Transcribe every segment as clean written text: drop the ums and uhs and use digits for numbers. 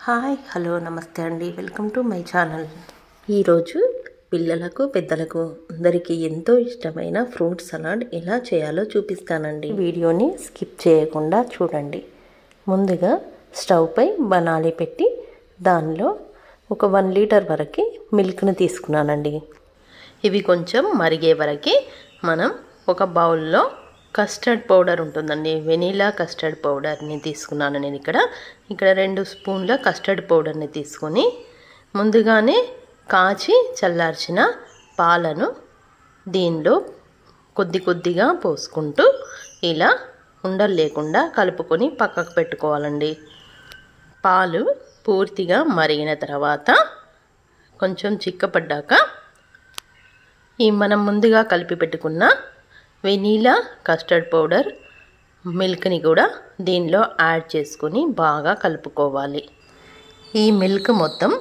Hi hello నమస్తే అండి, welcome to my channel. ఈరోజు పిల్లలకు పెద్దలకు అందరికీ ఎంతో ఇష్టమైన ఫ్రూట్ సలాడ్ ఎలా చేయాలో చూపిస్తానండి. వీడియోని స్కిప్ చేయకుండా చూడండి. ముందుగా స్టవ్ పై బనాలి పెట్టి దానిలో ఒక 1 లీటర్ వరకు మిల్క్ని తీసుకున్నానండి. ఇవి కొంచెం మరిగే వరకు మనం ఒక బౌల్లో కస్టర్డ్ పౌడర్ ఉంటుందండి, వెనీలా కస్టర్డ్ పౌడర్ని తీసుకున్నాను. నేను ఇక్కడ 2 స్పూన్ల కస్టర్డ్ పౌడర్ని తీసుకొని ముందుగానే కాచి చల్లార్చిన పాలను దీనిలో కొద్దిగా పోసుకుంటూ ఇలా ఉండలు లేకుండా కలుపుకొని పక్కకు పెట్టుకోవాలండి. పాలు పూర్తిగా మరిగిన తర్వాత కొంచెం చిక్కపడ్డాక ఈ మనం ముందుగా కలిపి పెట్టుకున్న వెనీలా కస్టర్డ్ పౌడర్ మిల్క్ని కూడా దీనిలో యాడ్ చేసుకొని బాగా కలుపుకోవాలి. ఈ మిల్క్ మొత్తం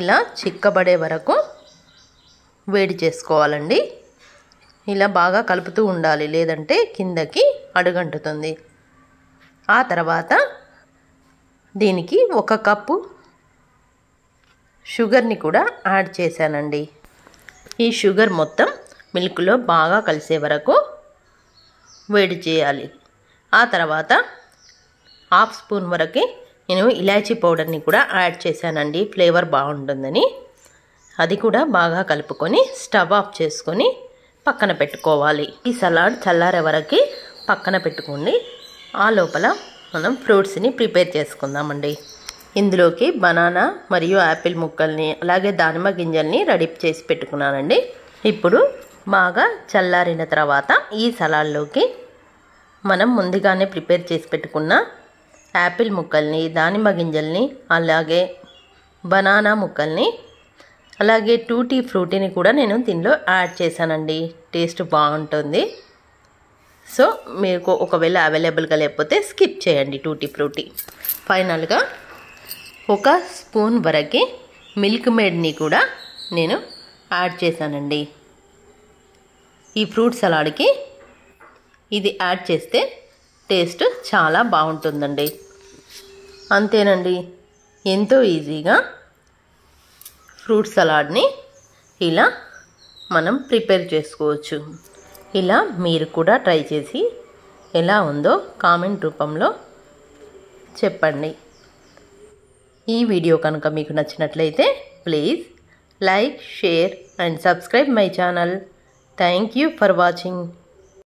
ఇలా చిక్కబడే వరకు వేడి చేసుకోవాలండి. ఇలా బాగా కలుపుతూ ఉండాలి, లేదంటే కిందకి అడుగంటుతుంది. ఆ తర్వాత దీనికి 1 కప్పు షుగర్ని కూడా యాడ్ చేశానండి. ఈ షుగర్ మొత్తం మిల్క్లో బాగా కలిసే వరకు వేడి చేయాలి. ఆ తర్వాత 1/2 స్పూన్ వరకు నేను ఇలాచీ పౌడర్ని కూడా యాడ్ చేశానండి, ఫ్లేవర్ బాగుంటుందని. అది కూడా బాగా కలుపుకొని స్టవ్ ఆఫ్ చేసుకొని పక్కన పెట్టుకోవాలి. ఈ సలాడ్ చల్లారే వరకు పక్కన పెట్టుకోండి. ఆ లోపల మనం ఫ్రూట్స్ని ప్రిపేర్ చేసుకుందామండి. ఇందులోకి బనానా మరియు యాపిల్ ముక్కల్ని అలాగే దానిమ్మ గింజల్ని రెడీ చేసి పెట్టుకున్నానండి. ఇప్పుడు బాగా చల్లారిన తర్వాత ఈ సలాడ్లోకి మనం ముందుగానే ప్రిపేర్ చేసి పెట్టుకున్న యాపిల్ ముక్కల్ని, దానిమ్మ గింజల్ని, అలాగే బనానా ముక్కల్ని, అలాగే టూటీ ఫ్రూటీని కూడా నేను దీనిలో యాడ్ చేశానండి. టేస్ట్ బాగుంటుంది. సో మీకు ఒకవేళ అవైలబుల్గా లేకపోతే స్కిప్ చేయండి టూటీ ఫ్రూటీ. ఫైనల్గా 1 స్పూన్ వరకు మిల్క్ మేడ్ని కూడా నేను యాడ్ చేశానండి. ఈ ఫ్రూట్ సలాడ్కి ఇది యాడ్ చేస్తే టేస్ట్ చాలా బాగుంటుందండి. అంతేనండి, ఎంతో ఈజీగా ఫ్రూట్ సలాడ్ని ఇలా మనం ప్రిపేర్ చేసుకోవచ్చు. ఇలా మీరు కూడా ట్రై చేసి ఎలా ఉందో కామెంట్ రూపంలో చెప్పండి. ఈ వీడియో కనుక మీకు నచ్చినట్లయితే please like, share and subscribe my channel. Thank you for watching.